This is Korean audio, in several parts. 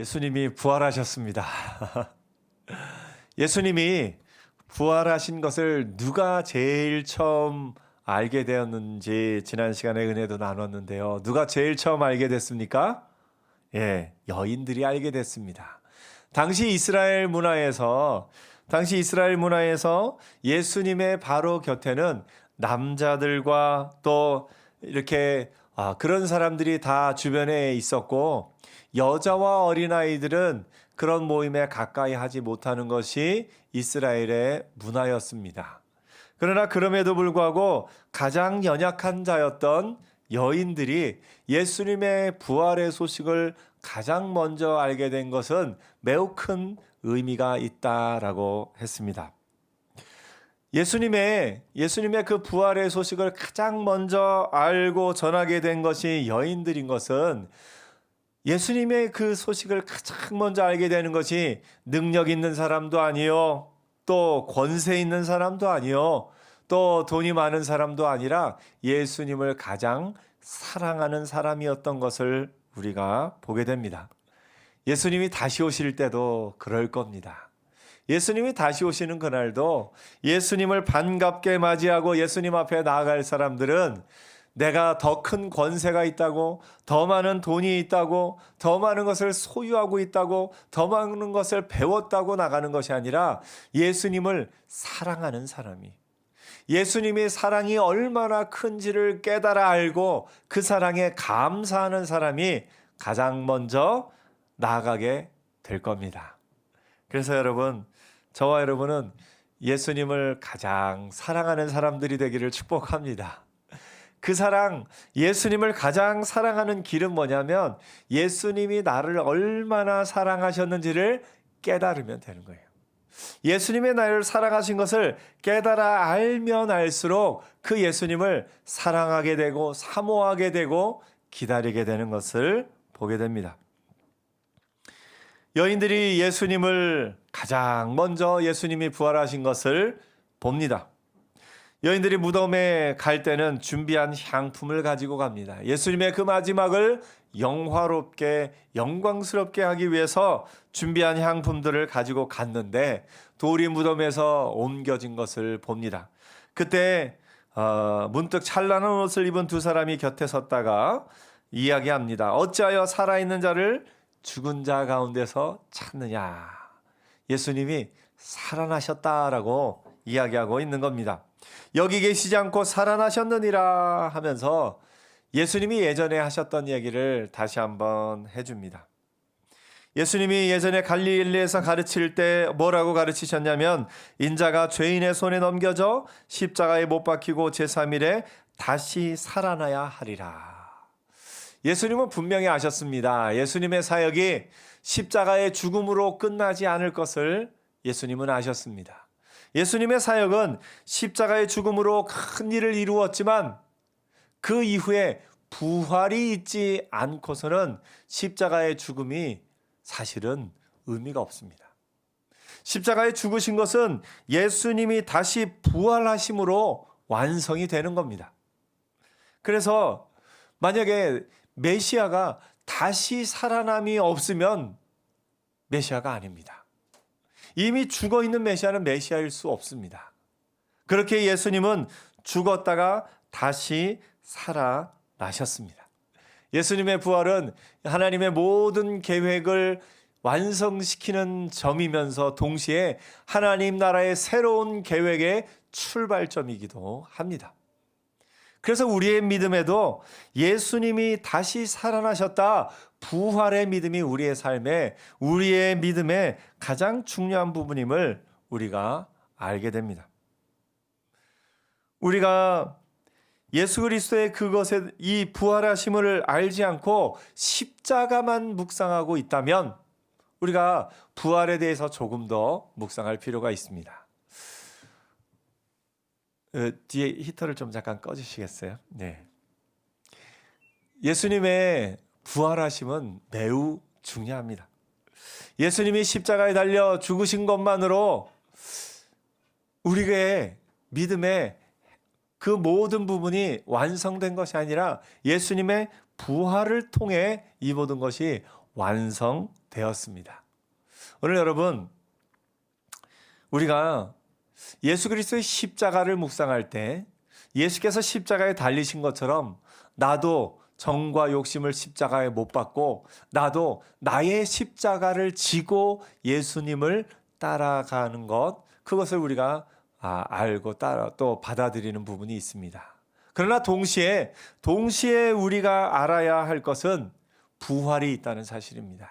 예수님이 부활하셨습니다. 예수님이 부활하신 것을 누가 제일 처음 알게 되었는지 지난 시간에 은혜도 나눴는데요. 누가 제일 처음 알게 됐습니까? 여인들이 알게 됐습니다. 당시 이스라엘 문화에서 예수님의 바로 곁에는 남자들과 또 이렇게 그런 사람들이 다 주변에 있었고, 여자와 어린아이들은 그런 모임에 가까이 하지 못하는 것이 이스라엘의 문화였습니다. 그러나 그럼에도 불구하고 가장 연약한 자였던 여인들이 예수님의 부활의 소식을 가장 먼저 알게 된 것은 매우 큰 의미가 있다라고 했습니다. 예수님의 그 부활의 소식을 가장 먼저 알고 전하게 된 것이 여인들인 것은, 예수님의 그 소식을 가장 먼저 알게 되는 것이 능력 있는 사람도 아니요, 또 권세 있는 사람도 아니요, 또 돈이 많은 사람도 아니라 예수님을 가장 사랑하는 사람이었던 것을 우리가 보게 됩니다. 예수님이 다시 오실 때도 그럴 겁니다. 예수님이 다시 오시는 그날도 예수님을 반갑게 맞이하고 예수님 앞에 나아갈 사람들은 내가 더 큰 권세가 있다고, 더 많은 돈이 있다고, 더 많은 것을 소유하고 있다고, 더 많은 것을 배웠다고 나가는 것이 아니라 예수님을 사랑하는 사람이, 예수님의 사랑이 얼마나 큰지를 깨달아 알고 그 사랑에 감사하는 사람이 가장 먼저 나아가게 될 겁니다. 그래서 여러분, 저와 여러분은 예수님을 가장 사랑하는 사람들이 되기를 축복합니다. 그 사랑, 예수님을 가장 사랑하는 길은 뭐냐면 예수님이 나를 얼마나 사랑하셨는지를 깨달으면 되는 거예요. 예수님의 나를 사랑하신 것을 깨달아 알면 알수록 그 예수님을 사랑하게 되고 사모하게 되고 기다리게 되는 것을 보게 됩니다. 여인들이 예수님을 가장 먼저 예수님이 부활하신 것을 봅니다. 여인들이 무덤에 갈 때는 준비한 향품을 가지고 갑니다. 예수님의 그 마지막을 영화롭게, 영광스럽게 하기 위해서 준비한 향품들을 가지고 갔는데 돌이 무덤에서 옮겨진 것을 봅니다. 그때 문득 찬란한 옷을 입은 두 사람이 곁에 섰다가 이야기합니다. 어찌하여 살아있는 자를 죽은 자 가운데서 찾느냐. 예수님이 살아나셨다라고 이야기하고 있는 겁니다. 여기 계시지 않고 살아나셨느니라 하면서 예수님이 예전에 하셨던 얘기를 다시 한번 해줍니다. 예수님이 예전에 갈릴리에서 가르칠 때 뭐라고 가르치셨냐면, 인자가 죄인의 손에 넘겨져 십자가에 못 박히고 제3일에 다시 살아나야 하리라. 예수님은 분명히 아셨습니다. 예수님의 사역이 십자가의 죽음으로 끝나지 않을 것을 예수님은 아셨습니다. 예수님의 사역은 십자가의 죽음으로 큰 일을 이루었지만 그 이후에 부활이 있지 않고서는 십자가의 죽음이 사실은 의미가 없습니다. 십자가에 죽으신 것은 예수님이 다시 부활하심으로 완성이 되는 겁니다. 그래서 만약에 메시아가 다시 살아남이 없으면 메시아가 아닙니다. 이미 죽어있는 메시아는 메시아일 수 없습니다. 그렇게 예수님은 죽었다가 다시 살아나셨습니다. 예수님의 부활은 하나님의 모든 계획을 완성시키는 점이면서 동시에 하나님 나라의 새로운 계획의 출발점이기도 합니다. 그래서 우리의 믿음에도 예수님이 다시 살아나셨다, 부활의 믿음이 우리의 삶에, 우리의 믿음의 가장 중요한 부분임을 우리가 알게 됩니다. 우리가 예수 그리스도의 그것에 이 부활하심을 알지 않고 십자가만 묵상하고 있다면 우리가 부활에 대해서 조금 더 묵상할 필요가 있습니다. 뒤에 히터를 좀 잠깐 꺼주시겠어요? 네. 예수님의 부활하심은 매우 중요합니다. 예수님이 십자가에 달려 죽으신 것만으로 우리의 믿음의 그 모든 부분이 완성된 것이 아니라 예수님의 부활을 통해 이 모든 것이 완성되었습니다. 오늘 여러분, 우리가 예수 그리스도의 십자가를 묵상할 때 예수께서 십자가에 달리신 것처럼 나도 정과 욕심을 십자가에 못 박고 나도 나의 십자가를 지고 예수님을 따라가는 것, 그것을 우리가 알고 따라 또 받아들이는 부분이 있습니다. 그러나 동시에 우리가 알아야 할 것은 부활이 있다는 사실입니다.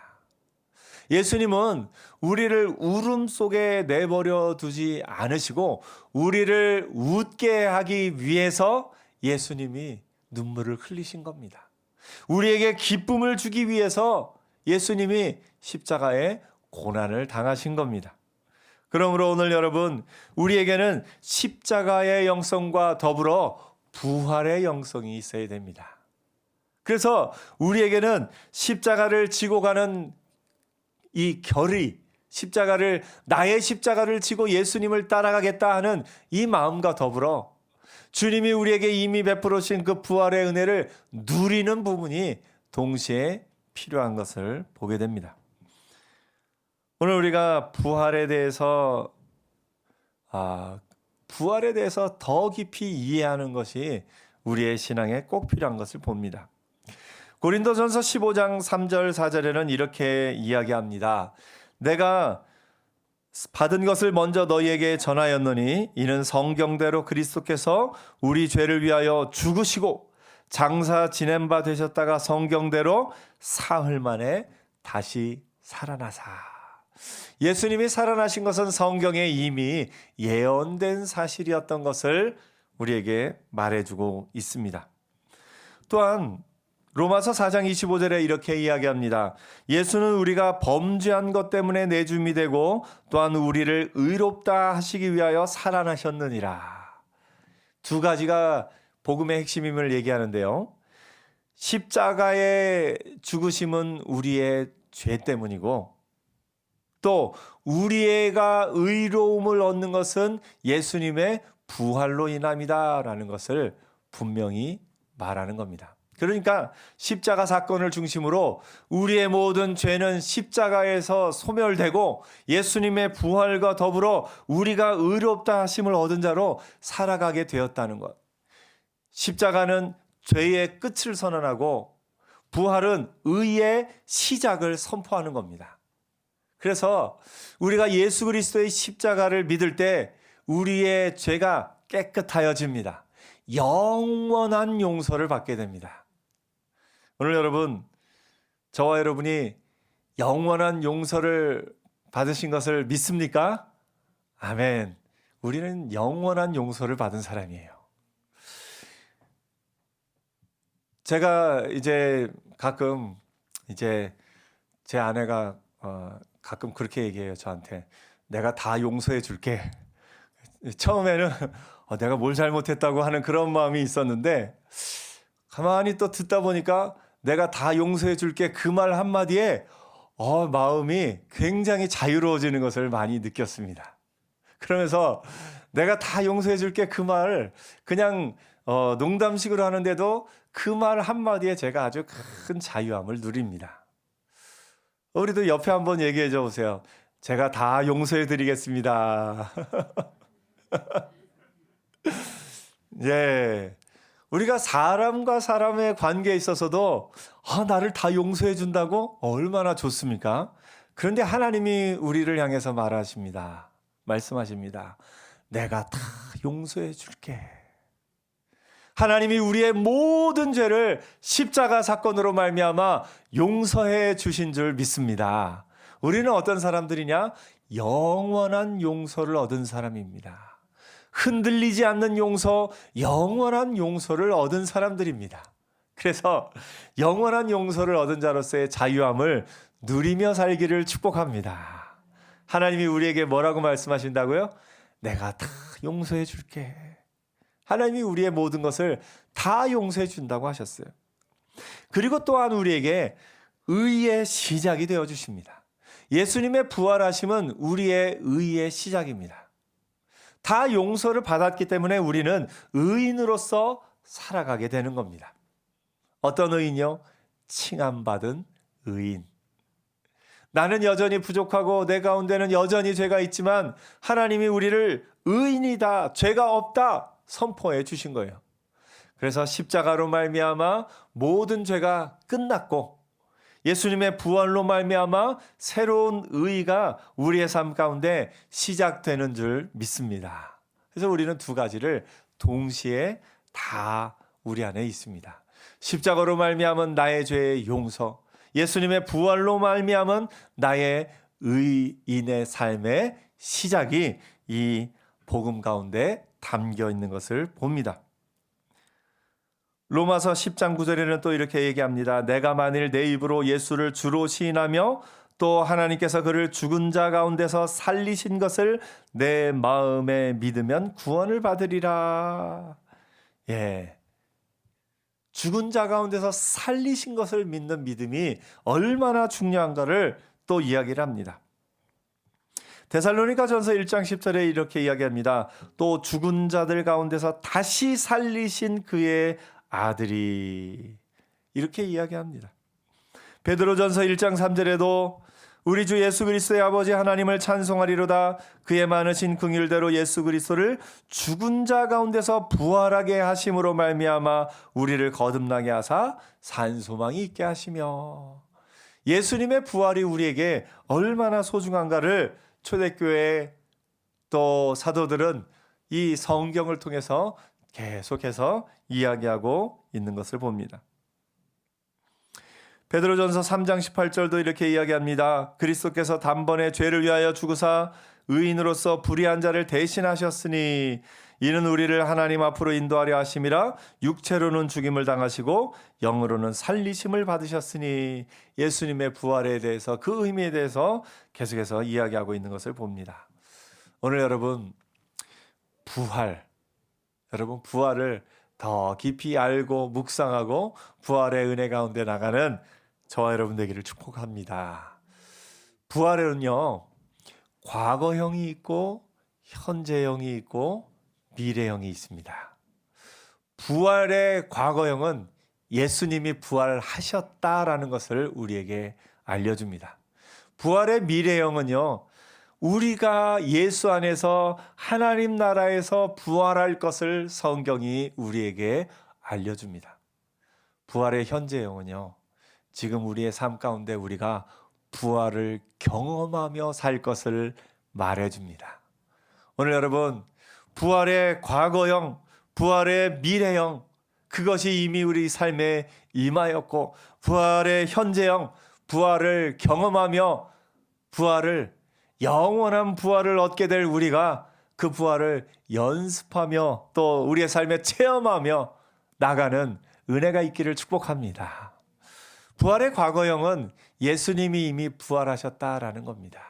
예수님은 우리를 울음 속에 내버려 두지 않으시고 우리를 웃게 하기 위해서 예수님이 눈물을 흘리신 겁니다. 우리에게 기쁨을 주기 위해서 예수님이 십자가에 고난을 당하신 겁니다. 그러므로 오늘 여러분, 우리에게는 십자가의 영성과 더불어 부활의 영성이 있어야 됩니다. 그래서 우리에게는 십자가를 지고 가는 이 결의, 나의 십자가를 지고 예수님을 따라가겠다 하는 이 마음과 더불어 주님이 우리에게 이미 베풀으신 그 부활의 은혜를 누리는 부분이 동시에 필요한 것을 보게 됩니다. 오늘 우리가 부활에 대해서 더 깊이 이해하는 것이 우리의 신앙에 꼭 필요한 것을 봅니다. 고린도전서 15장 3절 4절에는 이렇게 이야기합니다. 내가 받은 것을 먼저 너희에게 전하였노니 이는 성경대로 그리스도께서 우리 죄를 위하여 죽으시고 장사 지낸 바 되셨다가 성경대로 사흘 만에 다시 살아나사. 예수님이 살아나신 것은 성경에 이미 예언된 사실이었던 것을 우리에게 말해주고 있습니다. 또한 로마서 4장 25절에 이렇게 이야기합니다. 예수는 우리가 범죄한 것 때문에 내줌이 되고 또한 우리를 의롭다 하시기 위하여 살아나셨느니라. 두 가지가 복음의 핵심임을 얘기하는데요. 십자가의 죽으심은 우리의 죄 때문이고 또 우리가 의로움을 얻는 것은 예수님의 부활로 인함이다라는 것을 분명히 말하는 겁니다. 그러니까 십자가 사건을 중심으로 우리의 모든 죄는 십자가에서 소멸되고 예수님의 부활과 더불어 우리가 의롭다 하심을 얻은 자로 살아가게 되었다는 것. 십자가는 죄의 끝을 선언하고 부활은 의의 시작을 선포하는 겁니다. 그래서 우리가 예수 그리스도의 십자가를 믿을 때 우리의 죄가 깨끗하여집니다. 영원한 용서를 받게 됩니다. 오늘 여러분, 저와 여러분이 영원한 용서를 받으신 것을 믿습니까? 아멘. 우리는 영원한 용서를 받은 사람이에요. 제가 가끔 제 아내가 가끔 그렇게 얘기해요, 저한테. 내가 다 용서해 줄게. 처음에는 내가 뭘 잘못했다고 하는 그런 마음이 있었는데 가만히 또 듣다 보니까 내가 다 용서해 줄게 그 말 한마디에 마음이 굉장히 자유로워지는 것을 많이 느꼈습니다. 그러면서 내가 다 용서해 줄게 그 말 그냥 농담식으로 하는데도 그 말 한마디에 제가 아주 큰 자유함을 누립니다. 우리도 옆에 한번 얘기해 줘 보세요. 제가 다 용서해 드리겠습니다. 예. 우리가 사람과 사람의 관계에 있어서도 나를 다 용서해 준다고 얼마나 좋습니까? 그런데 하나님이 우리를 향해서 말씀하십니다. 내가 다 용서해 줄게. 하나님이 우리의 모든 죄를 십자가 사건으로 말미암아 용서해 주신 줄 믿습니다. 우리는 어떤 사람들이냐? 영원한 용서를 얻은 사람입니다. 흔들리지 않는 용서, 영원한 용서를 얻은 사람들입니다. 그래서 영원한 용서를 얻은 자로서의 자유함을 누리며 살기를 축복합니다. 하나님이 우리에게 뭐라고 말씀하신다고요? 내가 다 용서해 줄게. 하나님이 우리의 모든 것을 다 용서해 준다고 하셨어요. 그리고 또한 우리에게 의의 시작이 되어 주십니다. 예수님의 부활하심은 우리의 의의 시작입니다. 다 용서를 받았기 때문에 우리는 의인으로서 살아가게 되는 겁니다. 어떤 의인이요? 칭함받은 의인. 나는 여전히 부족하고 내 가운데는 여전히 죄가 있지만 하나님이 우리를 의인이다, 죄가 없다 선포해 주신 거예요. 그래서 십자가로 말미암아 모든 죄가 끝났고 예수님의 부활로 말미암아 새로운 의의가 우리의 삶 가운데 시작되는 줄 믿습니다. 그래서 우리는 두 가지를 동시에 다 우리 안에 있습니다. 십자가로 말미암은 나의 죄의 용서, 예수님의 부활로 말미암은 나의 의인의 삶의 시작이 이 복음 가운데 담겨 있는 것을 봅니다. 로마서 10장 9절에는 또 이렇게 얘기합니다. 내가 만일 내 입으로 예수를 주로 시인하며 또 하나님께서 그를 죽은 자 가운데서 살리신 것을 내 마음에 믿으면 구원을 받으리라. 예. 죽은 자 가운데서 살리신 것을 믿는 믿음이 얼마나 중요한가를 또 이야기를 합니다. 데살로니가전서 1장 10절에 이렇게 이야기합니다. 또 죽은 자들 가운데서 다시 살리신 그의 아들이, 이렇게 이야기합니다. 베드로전서 1장 3절에도 우리 주 예수 그리스도의 아버지 하나님을 찬송하리로다. 그의 많으신 긍휼대로 예수 그리스도를 죽은 자 가운데서 부활하게 하심으로 말미암아 우리를 거듭나게 하사 산 소망이 있게 하시며, 예수님의 부활이 우리에게 얼마나 소중한가를 초대교회 또 사도들은 이 성경을 통해서 계속해서 이야기하고 있는 것을 봅니다. 베드로전서 3장 18절도 이렇게 이야기합니다. 그리스도께서 단번에 죄를 위하여 죽으사 의인으로서 불의한 자를 대신하셨으니 이는 우리를 하나님 앞으로 인도하려 하심이라. 육체로는 죽임을 당하시고 영으로는 살리심을 받으셨으니, 예수님의 부활에 대해서, 그 의미에 대해서 계속해서 이야기하고 있는 것을 봅니다. 오늘 여러분 부활을 더 깊이 알고 묵상하고 부활의 은혜 가운데 나가는 저와 여러분 되기를 축복합니다. 부활에는요, 과거형이 있고 현재형이 있고 미래형이 있습니다. 부활의 과거형은 예수님이 부활하셨다라는 것을 우리에게 알려줍니다. 부활의 미래형은요, 우리가 예수 안에서 하나님 나라에서 부활할 것을 성경이 우리에게 알려줍니다. 부활의 현재형은요, 지금 우리의 삶 가운데 우리가 부활을 경험하며 살 것을 말해줍니다. 오늘 여러분, 부활의 과거형, 부활의 미래형, 그것이 이미 우리 삶에 임하였고, 부활의 현재형, 부활을 경험하며 영원한 부활을 얻게 될 우리가 그 부활을 연습하며 또 우리의 삶에 체험하며 나가는 은혜가 있기를 축복합니다. 부활의 과거형은 예수님이 이미 부활하셨다라는 겁니다.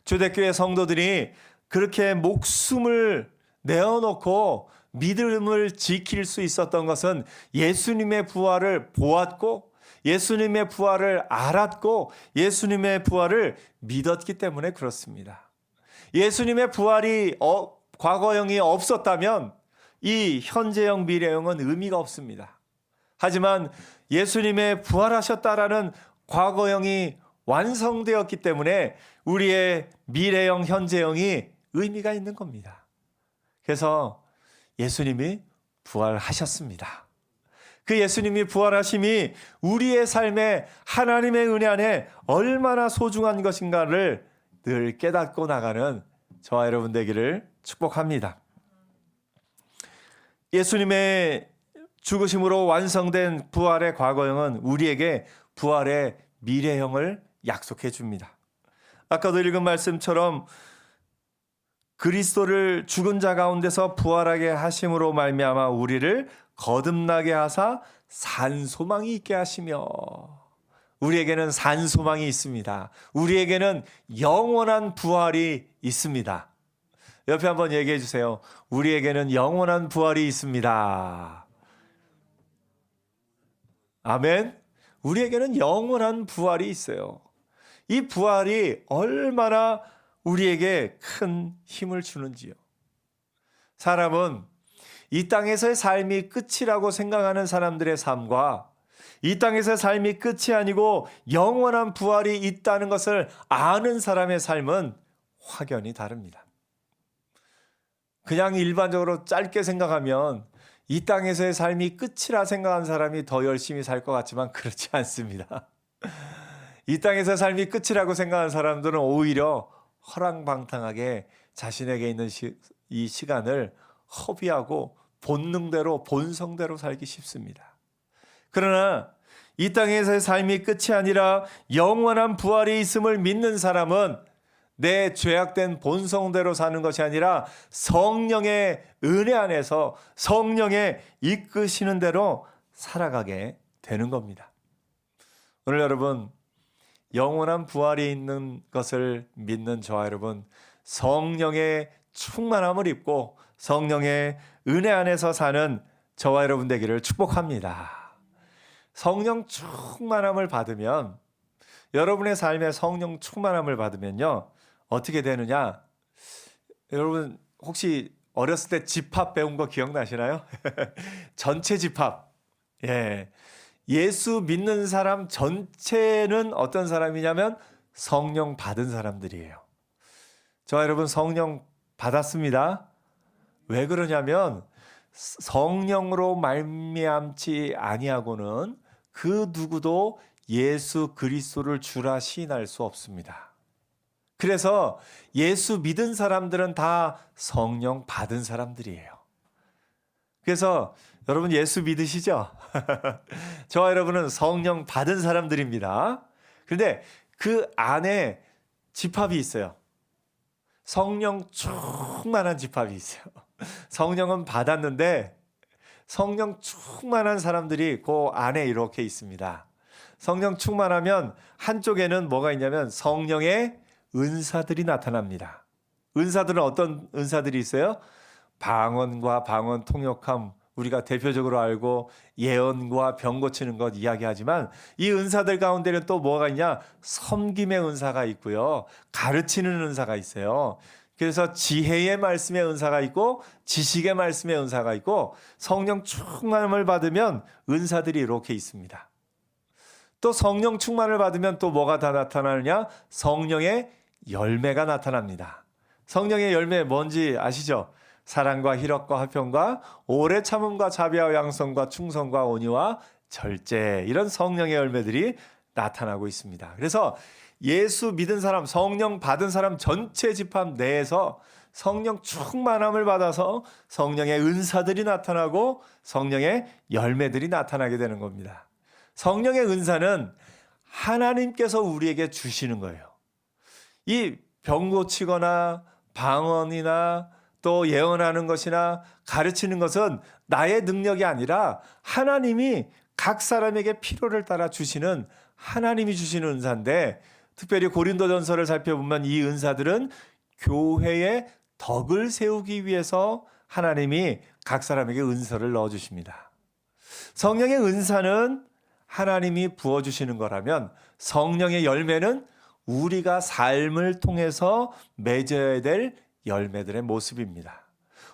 초대교회 성도들이 그렇게 목숨을 내어놓고 믿음을 지킬 수 있었던 것은 예수님의 부활을 보았고 예수님의 부활을 알았고 예수님의 부활을 믿었기 때문에 그렇습니다. 예수님의 부활이 과거형이 없었다면 이 현재형, 미래형은 의미가 없습니다. 하지만 예수님의 부활하셨다라는 과거형이 완성되었기 때문에 우리의 미래형, 현재형이 의미가 있는 겁니다. 그래서 예수님이 부활하셨습니다. 그 예수님이 부활하심이 우리의 삶에 하나님의 은혜 안에 얼마나 소중한 것인가를 늘 깨닫고 나가는 저와 여러분 되기를 축복합니다. 예수님의 죽으심으로 완성된 부활의 과거형은 우리에게 부활의 미래형을 약속해 줍니다. 아까도 읽은 말씀처럼 그리스도를 죽은 자 가운데서 부활하게 하심으로 말미암아 우리를 거듭나게 하사 산 소망이 있게 하시며, 우리에게는 산 소망이 있습니다. 우리에게는 영원한 부활이 있습니다. 옆에 한번 얘기해 주세요. 우리에게는 영원한 부활이 있습니다. 아멘. 우리에게는 영원한 부활이 있어요. 이 부활이 얼마나 우리에게 큰 힘을 주는지요. 사람은 이 땅에서의 삶이 끝이라고 생각하는 사람들의 삶과 이 땅에서의 삶이 끝이 아니고 영원한 부활이 있다는 것을 아는 사람의 삶은 확연히 다릅니다. 그냥 일반적으로 짧게 생각하면 이 땅에서의 삶이 끝이라 생각한 사람이 더 열심히 살 것 같지만 그렇지 않습니다. 이 땅에서의 삶이 끝이라고 생각하는 사람들은 오히려 허랑방탕하게 자신에게 있는 이 시간을 허비하고 본능대로 본성대로 살기 쉽습니다. 그러나 이 땅에서의 삶이 끝이 아니라 영원한 부활이 있음을 믿는 사람은 내 죄악된 본성대로 사는 것이 아니라 성령의 은혜 안에서 성령의 이끄시는 대로 살아가게 되는 겁니다. 오늘 여러분, 영원한 부활이 있는 것을 믿는 저와 여러분, 성령의 충만함을 입고 성령의 은혜 안에서 사는 저와 여러분 되기를 축복합니다. 성령 충만함을 받으면, 여러분의 삶에 성령 충만함을 받으면요, 어떻게 되느냐? 여러분 혹시 어렸을 때 집합 배운 거 기억나시나요? 전체 집합. 예. 예수 믿는 사람 전체는 어떤 사람이냐면 성령 받은 사람들이에요. 저와 여러분 성령 받았습니다. 왜 그러냐면 성령으로 말미암지 아니하고는 그 누구도 예수 그리스도를 주라 시인할 수 없습니다. 그래서 예수 믿은 사람들은 다 성령 받은 사람들이에요. 그래서 여러분 예수 믿으시죠? 저와 여러분은 성령 받은 사람들입니다. 그런데 그 안에 집합이 있어요. 성령 충만한 집합이 있어요. 성령은 받았는데 성령 충만한 사람들이 그 안에 이렇게 있습니다. 성령 충만하면 한쪽에는 뭐가 있냐면 성령의 은사들이 나타납니다. 은사들은 어떤 은사들이 있어요? 방언과 방언 통역함, 우리가 대표적으로 알고 예언과 병 고치는 것 이야기하지만 이 은사들 가운데는 또 뭐가 있냐? 섬김의 은사가 있고요. 가르치는 은사가 있어요. 그래서 지혜의 말씀의 은사가 있고 지식의 말씀의 은사가 있고 성령 충만함을 받으면 은사들이 이렇게 있습니다. 또 성령 충만을 받으면 또 뭐가 다 나타나느냐? 성령의 열매가 나타납니다. 성령의 열매 뭔지 아시죠? 사랑과 희락과 화평과 오래 참음과 자비와 양성과 충성과 온유와 절제, 이런 성령의 열매들이 나타나고 있습니다. 그래서 예수 믿은 사람, 성령 받은 사람 전체 집합 내에서 성령 충만함을 받아서 성령의 은사들이 나타나고 성령의 열매들이 나타나게 되는 겁니다. 성령의 은사는 하나님께서 우리에게 주시는 거예요. 이 병 고치거나 방언이나 또 예언하는 것이나 가르치는 것은 나의 능력이 아니라 하나님이 각 사람에게 필요를 따라 주시는, 하나님이 주시는 은사인데, 특별히 고린도전서를 살펴보면 이 은사들은 교회의 덕을 세우기 위해서 하나님이 각 사람에게 은사를 넣어주십니다. 성령의 은사는 하나님이 부어주시는 거라면 성령의 열매는 우리가 삶을 통해서 맺어야 될 열매들의 모습입니다.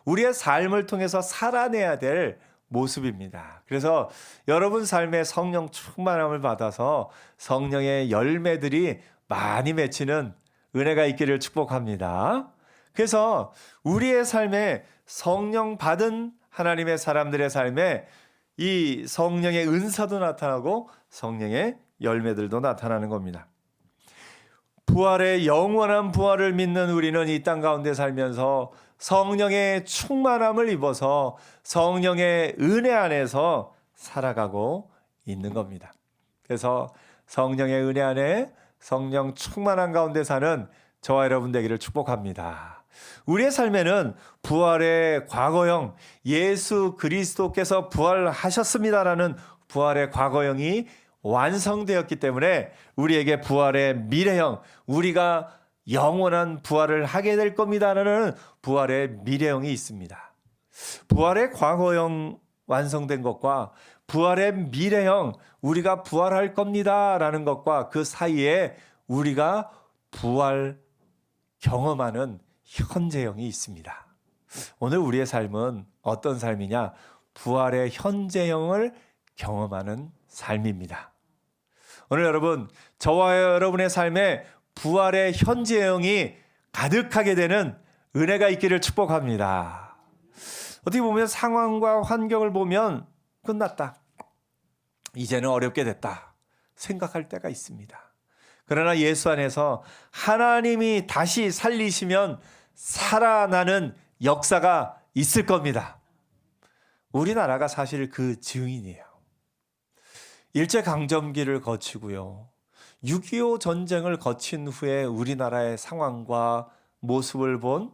우리의 삶을 통해서 살아내야 될 모습입니다. 그래서 여러분 삶에 성령 충만함을 받아서 성령의 열매들이 많이 맺히는 은혜가 있기를 축복합니다. 그래서 우리의 삶에 성령 받은 하나님의 사람들의 삶에 이 성령의 은사도 나타나고 성령의 열매들도 나타나는 겁니다. 부활의 영원한 부활을 믿는 우리는 이 땅 가운데 살면서 성령의 충만함을 입어서 성령의 은혜 안에서 살아가고 있는 겁니다. 그래서 성령의 은혜 안에 성령 충만한 가운데 사는 저와 여러분 되기를 축복합니다. 우리의 삶에는 부활의 과거형, 예수 그리스도께서 부활하셨습니다라는 부활의 과거형이 완성되었기 때문에 우리에게 부활의 미래형, 우리가 영원한 부활을 하게 될 겁니다라는 부활의 미래형이 있습니다. 부활의 과거형 완성된 것과 부활의 미래형, 우리가 부활할 겁니다라는 것과 그 사이에 우리가 부활 경험하는 현재형이 있습니다. 오늘 우리의 삶은 어떤 삶이냐? 부활의 현재형을 경험하는 삶입니다. 오늘 여러분, 저와 여러분의 삶에 부활의 현재형이 가득하게 되는 은혜가 있기를 축복합니다. 어떻게 보면 상황과 환경을 보면 끝났다, 이제는 어렵게 됐다 생각할 때가 있습니다. 그러나 예수 안에서 하나님이 다시 살리시면 살아나는 역사가 있을 겁니다. 우리나라가 사실 그 증인이에요. 일제강점기를 거치고요, 6.25 전쟁을 거친 후에 우리나라의 상황과 모습을 본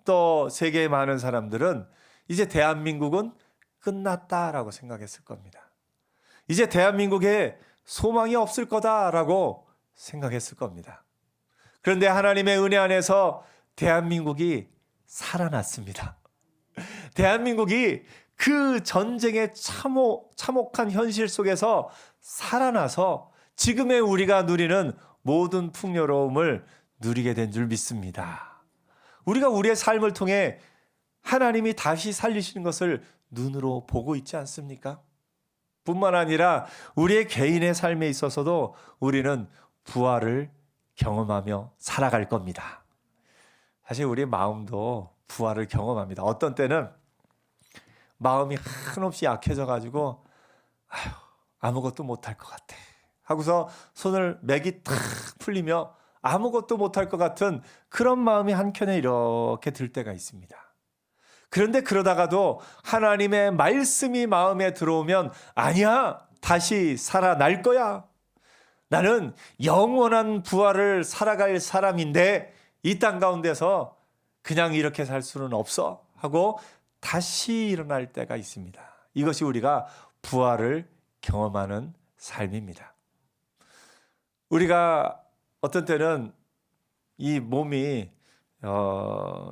또 세계의 많은 사람들은 이제 대한민국은 끝났다라고 생각했을 겁니다. 이제 대한민국에 소망이 없을 거다라고 생각했을 겁니다. 그런데 하나님의 은혜 안에서 대한민국이 살아났습니다. 대한민국이 그 전쟁의 참혹한 현실 속에서 살아나서 지금의 우리가 누리는 모든 풍요로움을 누리게 된 줄 믿습니다. 우리가 우리의 삶을 통해 하나님이 다시 살리시는 것을 눈으로 보고 있지 않습니까? 뿐만 아니라 우리의 개인의 삶에 있어서도 우리는 부활을 경험하며 살아갈 겁니다. 사실 우리의 마음도 부활을 경험합니다. 어떤 때는 마음이 한없이 약해져 가지고 아무것도 못할 것 같아 하고서 손을 맥이 탁 풀리며 아무것도 못할 것 같은 그런 마음이 한켠에 이렇게 들 때가 있습니다. 그런데 그러다가도 하나님의 말씀이 마음에 들어오면 아니야, 다시 살아날 거야. 나는 영원한 부활을 살아갈 사람인데 이 땅 가운데서 그냥 이렇게 살 수는 없어 하고 다시 일어날 때가 있습니다. 이것이 우리가 부활을 경험하는 삶입니다. 우리가 어떤 때는 이 몸이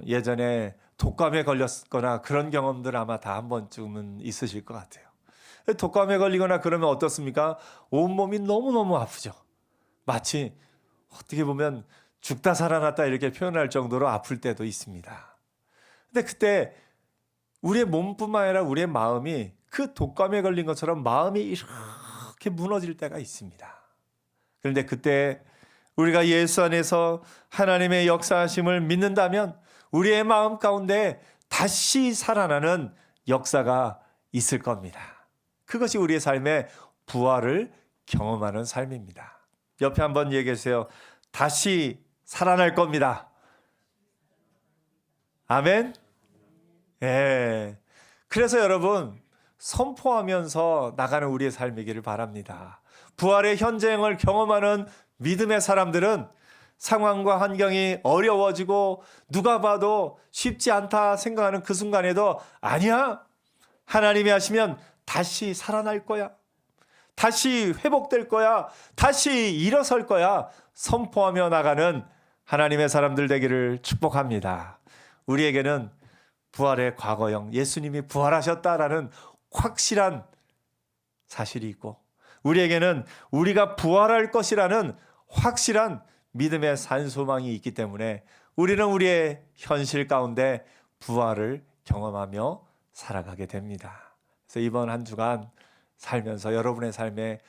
예전에 독감에 걸렸거나 그런 경험들 아마 다 한 번쯤은 있으실 것 같아요. 독감에 걸리거나 그러면 어떻습니까? 온몸이 너무너무 아프죠. 마치 어떻게 보면 죽다 살아났다 이렇게 표현할 정도로 아플 때도 있습니다. 근데 그때 우리의 몸뿐만 아니라 우리의 마음이 그 독감에 걸린 것처럼 마음이 이렇게 무너질 때가 있습니다. 그런데 그때 우리가 예수 안에서 하나님의 역사하심을 믿는다면 우리의 마음 가운데 다시 살아나는 역사가 있을 겁니다. 그것이 우리의 삶의 부활을 경험하는 삶입니다. 옆에 한번 얘기해 주세요. 다시 살아날 겁니다. 아멘. 예. 그래서 여러분, 선포하면서 나가는 우리의 삶이기를 바랍니다. 부활의 현장을 경험하는 믿음의 사람들은 상황과 환경이 어려워지고 누가 봐도 쉽지 않다 생각하는 그 순간에도 아니야, 하나님이 하시면 다시 살아날 거야, 다시 회복될 거야, 다시 일어설 거야 선포하며 나가는 하나님의 사람들 되기를 축복합니다. 우리에게는 부활의 과거형, 예수님이 부활하셨다라는 확실한 사실이 있고, 우리에게는 우리가 부활할 것이라는 확실한 믿음의 산소망이 있기 때문에 우리는 우리의 현실 가운데 부활을 경험하며 살아가게 됩니다. 그래서 이번 한 주간 살면서 여러분의 삶에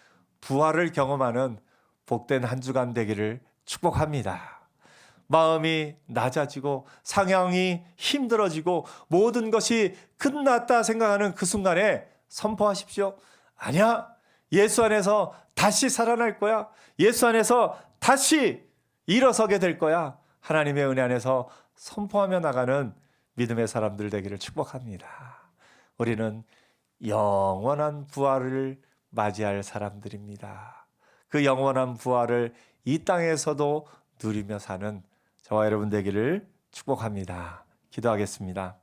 부활을 경험하는 복된 한 주간 되기를 축복합니다. 마음이 낮아지고 상황이 힘들어지고 모든 것이 끝났다 생각하는 그 순간에 선포하십시오. 아니야, 예수 안에서 다시 살아날 거야. 예수 안에서 다시 일어서게 될 거야. 하나님의 은혜 안에서 선포하며 나가는 믿음의 사람들 되기를 축복합니다. 우리는 영원한 부활을 맞이할 사람들입니다. 그 영원한 부활을 이 땅에서도 누리며 사는 저와 여러분 되기를 축복합니다. 기도하겠습니다.